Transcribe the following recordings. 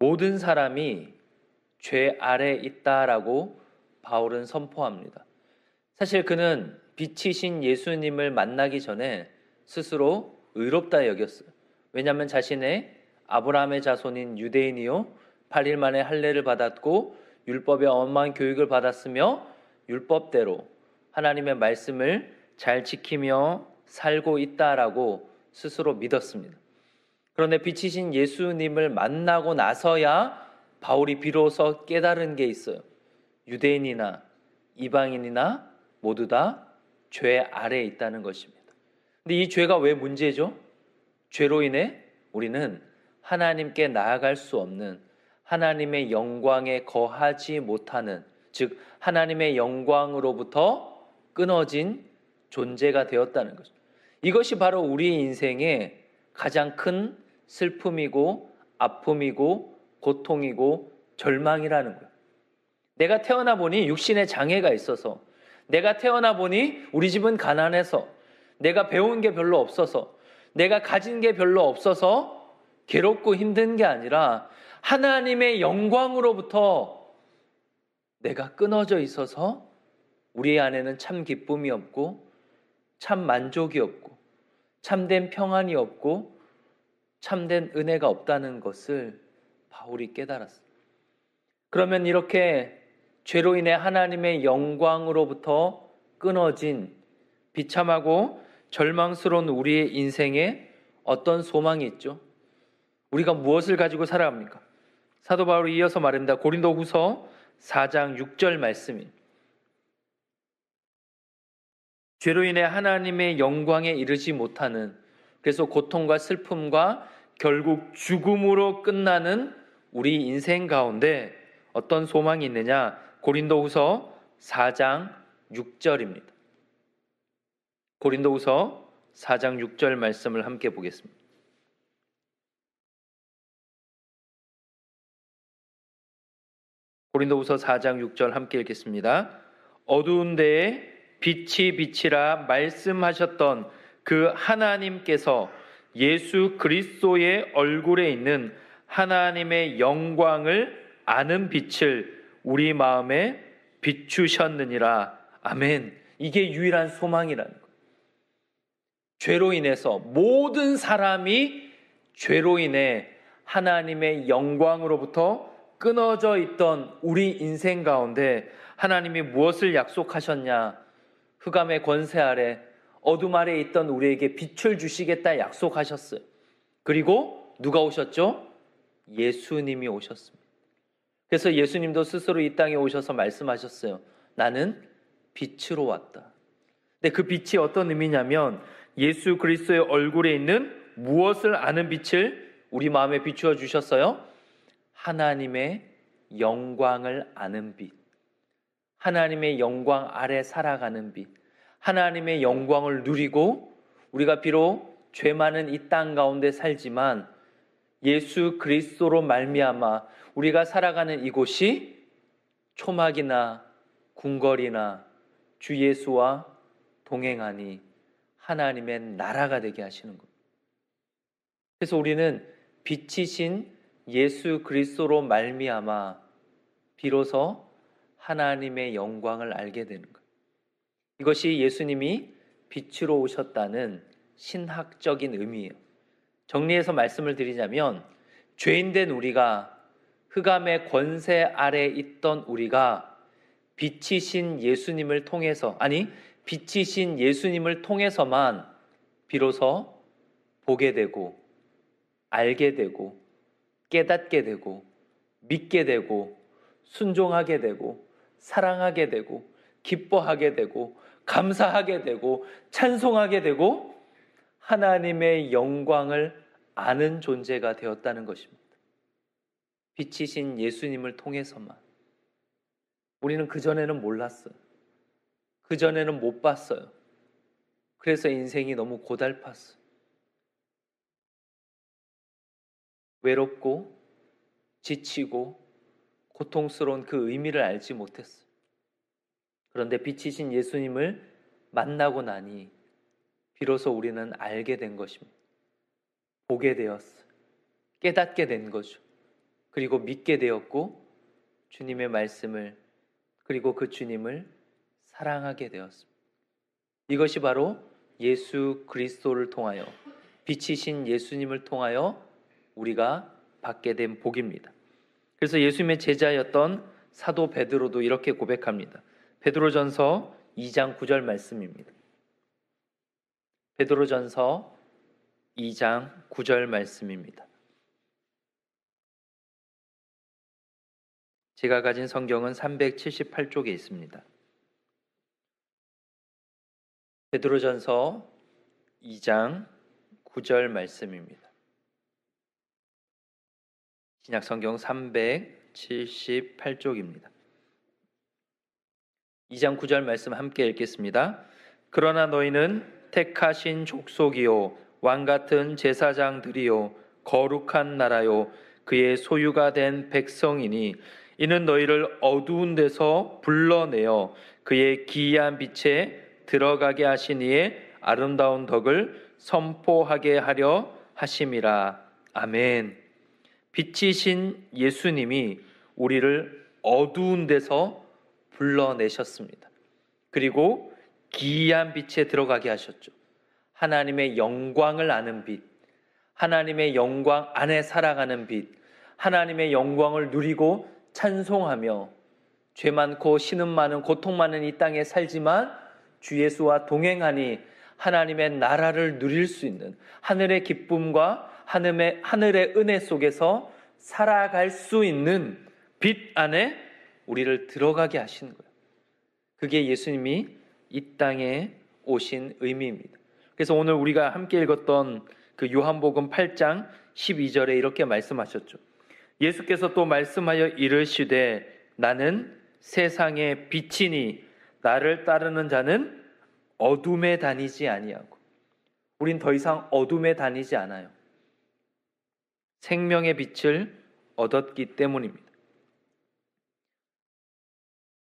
모든 사람이 죄 아래 있다라고 바울은 선포합니다. 사실 그는 빛이신 예수님을 만나기 전에 스스로 의롭다 여겼어요. 왜냐하면 자신의 아브라함의 자손인 유대인이요 8일 만에 할례를 받았고 율법의 엄한 교육을 받았으며 율법대로 하나님의 말씀을 잘 지키며 살고 있다라고 스스로 믿었습니다. 그런데 빛이신 예수님을 만나고 나서야 바울이 비로소 깨달은 게 있어요. 유대인이나 이방인이나 모두 다 죄 아래에 있다는 것입니다. 근데 이 죄가 왜 문제죠? 죄로 인해 우리는 하나님께 나아갈 수 없는, 하나님의 영광에 거하지 못하는, 즉 하나님의 영광으로부터 끊어진 존재가 되었다는 거죠. 이것이 바로 우리 인생의 가장 큰 슬픔이고 아픔이고 고통이고 절망이라는 거예요. 내가 태어나 보니 육신에 장애가 있어서, 내가 태어나 보니 우리 집은 가난해서, 내가 배운 게 별로 없어서, 내가 가진 게 별로 없어서 괴롭고 힘든 게 아니라 하나님의 영광으로부터 내가 끊어져 있어서 우리 안에는 참 기쁨이 없고 참 만족이 없고 참된 평안이 없고 참된 은혜가 없다는 것을 바울이 깨달았어요. 그러면 이렇게 죄로 인해 하나님의 영광으로부터 끊어진 비참하고 절망스러운 우리의 인생에 어떤 소망이 있죠? 우리가 무엇을 가지고 살아갑니까? 사도 바울이 이어서 말합니다. 고린도후서 4장 6절 말씀입니다. 죄로 인해 하나님의 영광에 이르지 못하는, 그래서 고통과 슬픔과 결국 죽음으로 끝나는 우리 인생 가운데 어떤 소망이 있느냐? 고린도후서 4장 6절입니다. 고린도후서 4장 6절 말씀을 함께 보겠습니다. 고린도후서 4장 6절 함께 읽겠습니다. 어두운 데에 빛이 비치라 말씀하셨던 그 하나님께서 예수 그리스도의 얼굴에 있는 하나님의 영광을 아는 빛을 우리 마음에 비추셨느니라. 아멘. 이게 유일한 소망이라는 거예요. 죄로 인해서 모든 사람이 죄로 인해 하나님의 영광으로부터 끊어져 있던 우리 인생 가운데 하나님이 무엇을 약속하셨냐? 흑암의 권세 아래 어둠 아래 있던 우리에게 빛을 주시겠다 약속하셨어요. 그리고 누가 오셨죠? 예수님이 오셨습니다. 그래서 예수님도 스스로 이 땅에 오셔서 말씀하셨어요. 나는 빛으로 왔다. 근데 그 빛이 어떤 의미냐면 예수 그리스도의 얼굴에 있는 무엇을 아는 빛을 우리 마음에 비추어 주셨어요? 하나님의 영광을 아는 빛. 하나님의 영광 아래 살아가는 빛. 하나님의 영광을 누리고 우리가 비록 죄 많은 이 땅 가운데 살지만 예수 그리스도로 말미암아 우리가 살아가는 이곳이 초막이나 궁궐이나 주 예수와 동행하니 하나님의 나라가 되게 하시는 겁니다. 그래서 우리는 빛이신 예수 그리스도로 말미암아 비로소 하나님의 영광을 알게 되는 거예요. 이것이 예수님이 빛으로 오셨다는 신학적인 의미예요. 정리해서 말씀을 드리자면 죄인된 우리가, 흑암의 권세 아래 있던 우리가 빛이신 예수님을 통해서, 빛이신 예수님을 통해서만 비로소 보게 되고 알게 되고 깨닫게 되고 믿게 되고 순종하게 되고 사랑하게 되고 기뻐하게 되고 감사하게 되고 찬송하게 되고 하나님의 영광을 아는 존재가 되었다는 것입니다. 빛이신 예수님을 통해서만. 우리는 그전에는 몰랐어요. 그전에는 못 봤어요. 그래서 인생이 너무 고달팠어요. 외롭고 지치고 고통스러운 그 의미를 알지 못했어요. 그런데 빛이신 예수님을 만나고 나니 비로소 우리는 알게 된 것입니다. 보게 되었어요. 깨닫게 된 거죠. 그리고 믿게 되었고 주님의 말씀을 그리고 그 주님을 사랑하게 되었습니다. 이것이 바로 예수 그리스도를 통하여 빛이신 예수님을 통하여 우리가 받게 된 복입니다. 그래서 예수님의 제자였던 사도 베드로도 이렇게 고백합니다. 베드로전서 2장 9절 말씀입니다. 베드로전서 2장 9절 말씀입니다. 제가 가진 성경은 378쪽에 있습니다. 베드로전서 2장 9절 말씀입니다. 신약 성경 378쪽입니다. 2장 9절 말씀 함께 읽겠습니다. 그러나 너희는 택하신 족속이요 왕같은 제사장들이요 거룩한 나라요 그의 소유가 된 백성이니 이는 너희를 어두운 데서 불러내어 그의 기이한 빛에 들어가게 하신 이의 아름다운 덕을 선포하게 하려 하심이라. 아멘. 빛이신 예수님이 우리를 어두운 데서 불러내셨습니다. 그리고 기이한 빛에 들어가게 하셨죠. 하나님의 영광을 아는 빛, 하나님의 영광 안에 살아가는 빛, 하나님의 영광을 누리고 찬송하며 죄 많고 신음 많은 고통 많은 이 땅에 살지만 주 예수와 동행하니 하나님의 나라를 누릴 수 있는 하늘의 기쁨과 하늘의 은혜 속에서 살아갈 수 있는 빛 안에 우리를 들어가게 하시는 거예요. 그게 예수님이 이 땅에 오신 의미입니다. 그래서 오늘 우리가 함께 읽었던 그 요한복음 8장 12절에 이렇게 말씀하셨죠. 예수께서 또 말씀하여 이르시되 나는 세상의 빛이니 나를 따르는 자는 어둠에 다니지 아니하고. 우린 더 이상 어둠에 다니지 않아요. 생명의 빛을 얻었기 때문입니다.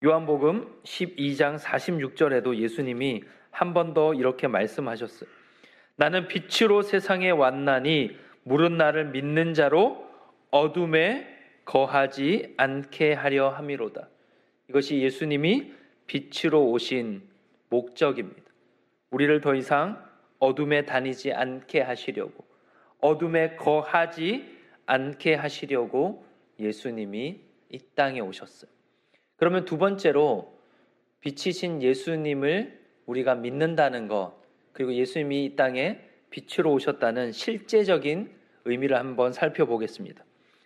요한복음 12장 46절에도 예수님이 한 번 더 이렇게 말씀하셨어요. 나는 빛으로 세상에 왔나니 물은 나를 믿는 자로 어둠에 거하지 않게 하려 함이로다. 이것이 예수님이 빛으로 오신 목적입니다. 우리를 더 이상 어둠에 다니지 않게 하시려고, 어둠에 거하지 않게 하시려고 예수님이 이 땅에 오셨어요. 그러면 두 번째로 빛이신 예수님을 우리가 믿는다는 것, 그리고 예수님이 이 땅에 빛으로 오셨다는 실제적인 의미를 한번 살펴보겠습니다.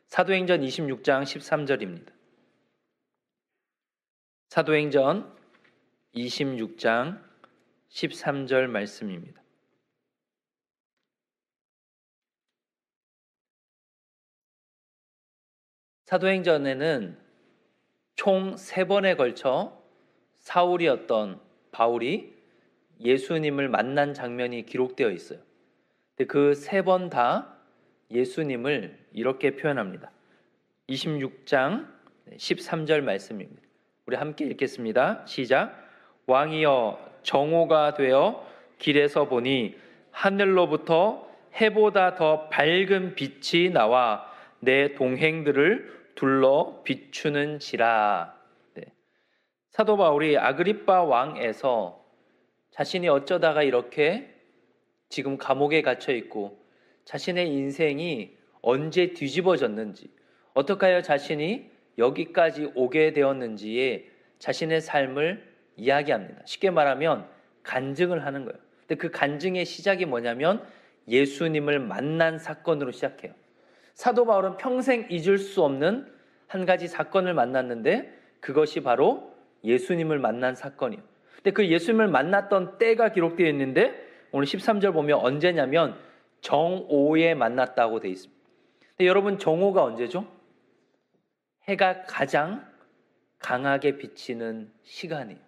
사도행전 26장 13절입니다. 사도행전 26장 13절 말씀입니다. 사도행전에는 총 3번에 걸쳐 사울이었던 바울이 예수님을 만난 장면이 기록되어 있어요. 근데 그 3번 다 예수님을 이렇게 표현합니다. 26장 13절 말씀입니다. 우리 함께 읽겠습니다. 시작. 왕이여 정오가 되어 길에서 보니 하늘로부터 해보다 더 밝은 빛이 나와 내 동행들을 둘러 비추는지라. 네. 사도 바울이 아그리빠 왕에서 자신이 어쩌다가 이렇게 지금 감옥에 갇혀 있고 자신의 인생이 언제 뒤집어졌는지, 어떻게 하여 자신이 여기까지 오게 되었는지에 자신의 삶을 이야기합니다. 쉽게 말하면 간증을 하는 거예요. 근데 그 간증의 시작이 뭐냐면 예수님을 만난 사건으로 시작해요. 사도 바울은 평생 잊을 수 없는 한 가지 사건을 만났는데 그것이 바로 예수님을 만난 사건이에요. 근데 그 예수님을 만났던 때가 기록되어 있는데 오늘 13절 보면 언제냐면 정오에 만났다고 되어 있습니다. 근데 여러분 정오가 언제죠? 해가 가장 강하게 비치는 시간이에요.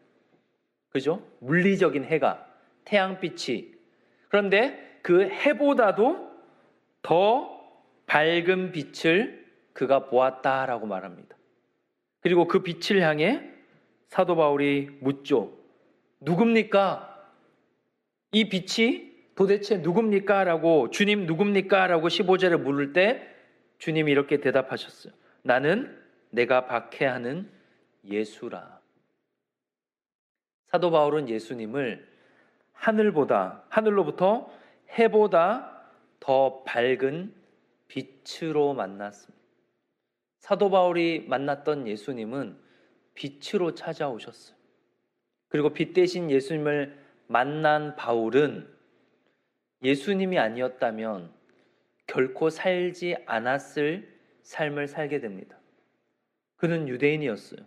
그죠? 물리적인 해가, 태양빛이. 그런데 그 해보다도 더 밝은 빛을 그가 보았다라고 말합니다. 그리고 그 빛을 향해 사도 바울이 묻죠. 누굽니까? 이 빛이 도대체 누굽니까? 라고, 주님 누굽니까? 라고 15절에 물을 때 주님이 이렇게 대답하셨어요. 나는 내가 박해하는 예수라. 사도 바울은 예수님을 하늘로부터 해보다 더 밝은 빛으로 만났습니다. 사도 바울이 만났던 예수님은 빛으로 찾아오셨어요. 그리고 빛 대신 예수님을 만난 바울은 예수님이 아니었다면 결코 살지 않았을 삶을 살게 됩니다. 그는 유대인이었어요.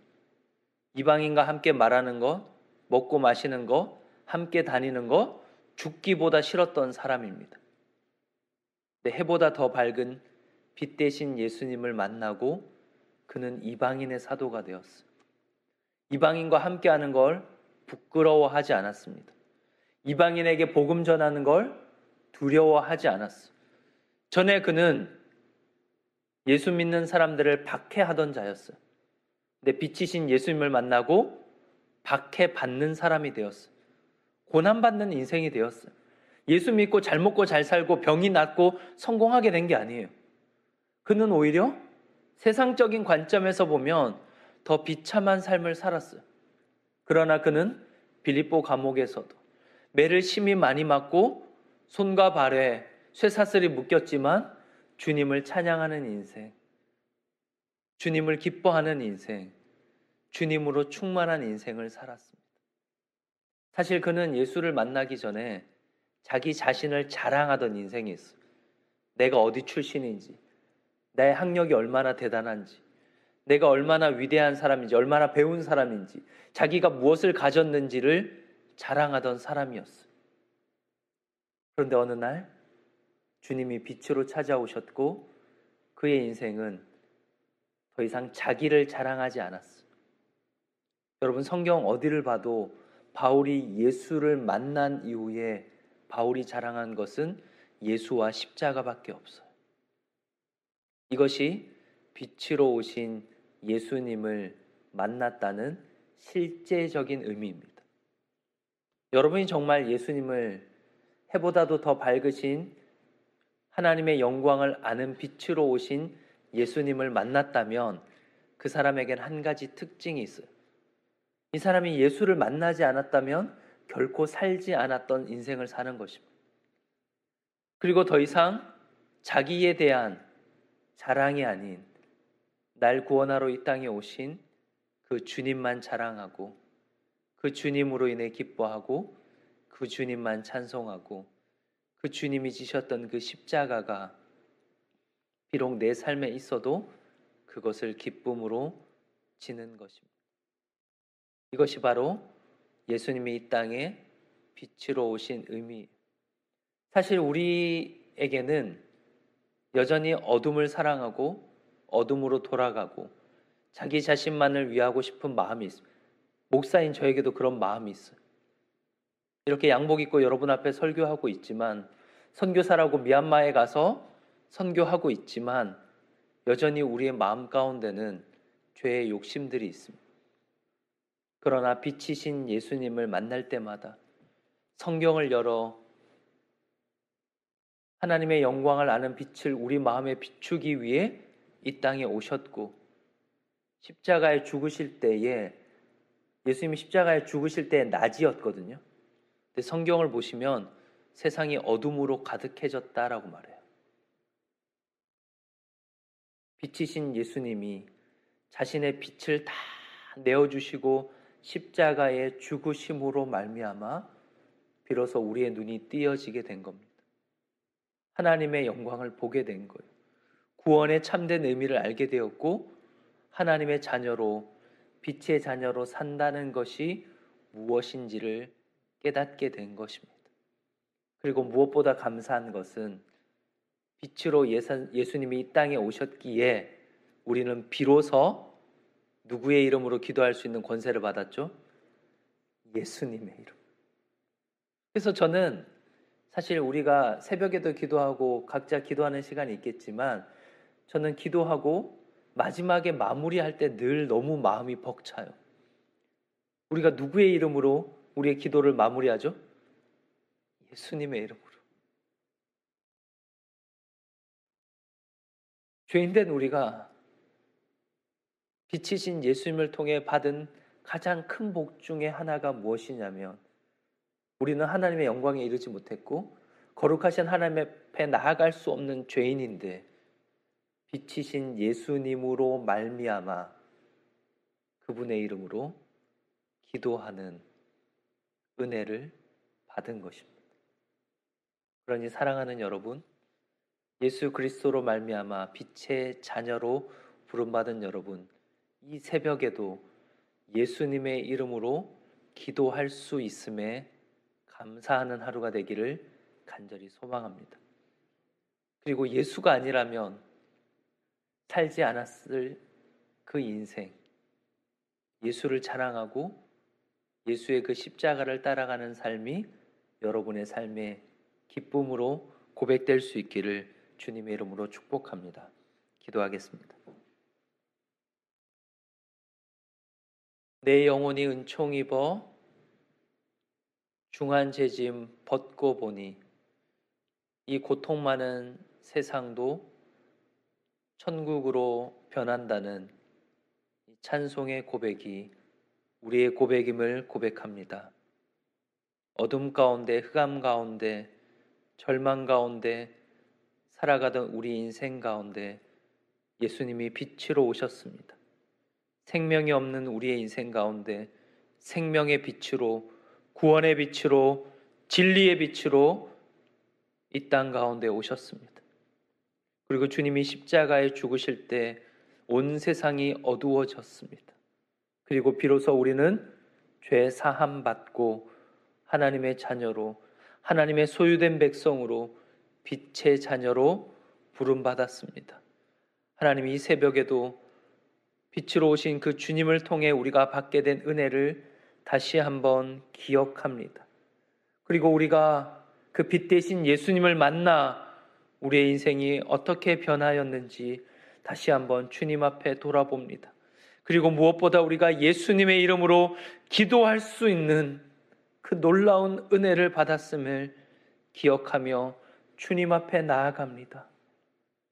이방인과 함께 말하는 것, 먹고 마시는 것, 함께 다니는 것, 죽기보다 싫었던 사람입니다. 근데 해보다 더 밝은 빛 대신 예수님을 만나고 그는 이방인의 사도가 되었어요. 이방인과 함께하는 걸 부끄러워하지 않았습니다. 이방인에게 복음 전하는 걸 두려워하지 않았어요. 전에 그는 예수 믿는 사람들을 박해하던 자였어요. 근데 빛이신 예수님을 만나고 박해받는 사람이 되었어요. 고난받는 인생이 되었어요. 예수 믿고 잘 먹고 잘 살고 병이 낫고 성공하게 된 게 아니에요. 그는 오히려 세상적인 관점에서 보면 더 비참한 삶을 살았어요. 그러나 그는 빌립보 감옥에서도 매를 심히 많이 맞고 손과 발에 쇠사슬이 묶였지만 주님을 찬양하는 인생, 주님을 기뻐하는 인생, 주님으로 충만한 인생을 살았습니다. 사실 그는 예수를 만나기 전에 자기 자신을 자랑하던 인생이 있어요. 내가 어디 출신인지, 나의 학력이 얼마나 대단한지, 내가 얼마나 위대한 사람인지, 얼마나 배운 사람인지, 자기가 무엇을 가졌는지를 자랑하던 사람이었어요. 그런데 어느 날 주님이 빛으로 찾아오셨고 그의 인생은 더 이상 자기를 자랑하지 않았어요. 여러분, 성경 어디를 봐도 바울이 예수를 만난 이후에 바울이 자랑한 것은 예수와 십자가밖에 없어요. 이것이 빛으로 오신 예수님을 만났다는 실제적인 의미입니다. 여러분이 정말 예수님을 해보다도 더 밝으신 하나님의 영광을 아는 빛으로 오신 예수님을 만났다면 그 사람에겐 한 가지 특징이 있어요. 이 사람이 예수를 만나지 않았다면 결코 살지 않았던 인생을 사는 것입니다. 그리고 더 이상 자기에 대한 자랑이 아닌 날 구원하러 이 땅에 오신 그 주님만 자랑하고 그 주님으로 인해 기뻐하고 그 주님만 찬송하고 그 주님이 지셨던 그 십자가가 비록 내 삶에 있어도 그것을 기쁨으로 지는 것입니다. 이것이 바로 예수님이 이 땅에 빛으로 오신 의미. 사실 우리에게는 여전히 어둠을 사랑하고 어둠으로 돌아가고 자기 자신만을 위하고 싶은 마음이 있어요. 목사인 저에게도 그런 마음이 있어요. 이렇게 양복 입고 여러분 앞에 설교하고 있지만, 선교사라고 미얀마에 가서 선교하고 있지만 여전히 우리의 마음 가운데는 죄의 욕심들이 있습니다. 그러나 빛이신 예수님을 만날 때마다 성경을 열어 하나님의 영광을 아는 빛을 우리 마음에 비추기 위해 이 땅에 오셨고, 십자가에 죽으실 때에, 예수님이 십자가에 죽으실 때의 낮이었거든요. 근데 성경을 보시면 세상이 어둠으로 가득해졌다라고 말해요. 빛이신 예수님이 자신의 빛을 다 내어주시고 십자가의 죽으심으로 말미암아 비로소 우리의 눈이 띄어지게 된 겁니다. 하나님의 영광을 보게 된 거예요. 구원의 참된 의미를 알게 되었고 하나님의 자녀로, 빛의 자녀로 산다는 것이 무엇인지를 깨닫게 된 것입니다. 그리고 무엇보다 감사한 것은 빛으로 예수님이 이 땅에 오셨기에 우리는 비로소 누구의 이름으로 기도할 수 있는 권세를 받았죠? 예수님의 이름. 그래서 저는 사실 우리가 새벽에도 기도하고 각자 기도하는 시간이 있겠지만 저는 기도하고 마지막에 마무리할 때 늘 너무 마음이 벅차요. 우리가 누구의 이름으로 우리의 기도를 마무리하죠? 예수님의 이름으로. 죄인된 우리가 빛이신 예수님을 통해 받은 가장 큰 복 중에 하나가 무엇이냐면, 우리는 하나님의 영광에 이르지 못했고 거룩하신 하나님 앞에 나아갈 수 없는 죄인인데, 빛이신 예수님으로 말미암아 그분의 이름으로 기도하는 은혜를 받은 것입니다. 그러니 사랑하는 여러분, 예수 그리스도로 말미암아 빛의 자녀로 부름받은 여러분, 이 새벽에도 예수님의 이름으로 기도할 수 있음에 감사하는 하루가 되기를 간절히 소망합니다. 그리고 예수가 아니라면 살지 않았을 그 인생, 예수를 자랑하고 예수의 그 십자가를 따라가는 삶이 여러분의 삶의 기쁨으로 고백될 수 있기를 주님의 이름으로 축복합니다. 기도하겠습니다. 내 영혼이 은총 입어 중한 죄짐 벗고 보니 이 고통 많은 세상도 천국으로 변한다는 찬송의 고백이 우리의 고백임을 고백합니다. 어둠 가운데, 흑암 가운데, 절망 가운데 살아가던 우리 인생 가운데 예수님이 빛으로 오셨습니다. 생명이 없는 우리의 인생 가운데 생명의 빛으로, 구원의 빛으로, 진리의 빛으로 이 땅 가운데 오셨습니다. 그리고 주님이 십자가에 죽으실 때 온 세상이 어두워졌습니다. 그리고 비로소 우리는 죄 사함 받고 하나님의 자녀로, 하나님의 소유된 백성으로, 빛의 자녀로 부름받았습니다. 하나님, 이 새벽에도 빛으로 오신 그 주님을 통해 우리가 받게 된 은혜를 다시 한번 기억합니다. 그리고 우리가 그 빛 대신 예수님을 만나 우리의 인생이 어떻게 변하였는지 다시 한번 주님 앞에 돌아봅니다. 그리고 무엇보다 우리가 예수님의 이름으로 기도할 수 있는 그 놀라운 은혜를 받았음을 기억하며 주님 앞에 나아갑니다.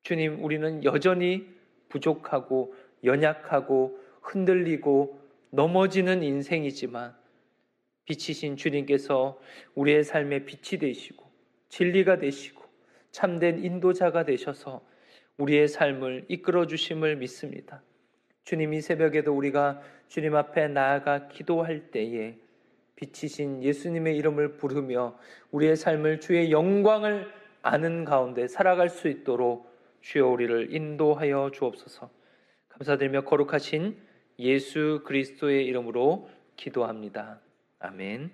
주님, 우리는 여전히 부족하고 연약하고 흔들리고 넘어지는 인생이지만 빛이신 주님께서 우리의 삶의 빛이 되시고 진리가 되시고 참된 인도자가 되셔서 우리의 삶을 이끌어 주심을 믿습니다. 주님, 이 새벽에도 우리가 주님 앞에 나아가 기도할 때에 빛이신 예수님의 이름을 부르며 우리의 삶을 주의 영광을 아는 가운데 살아갈 수 있도록 주여 우리를 인도하여 주옵소서. 감사드리며 거룩하신 예수 그리스도의 이름으로 기도합니다. 아멘.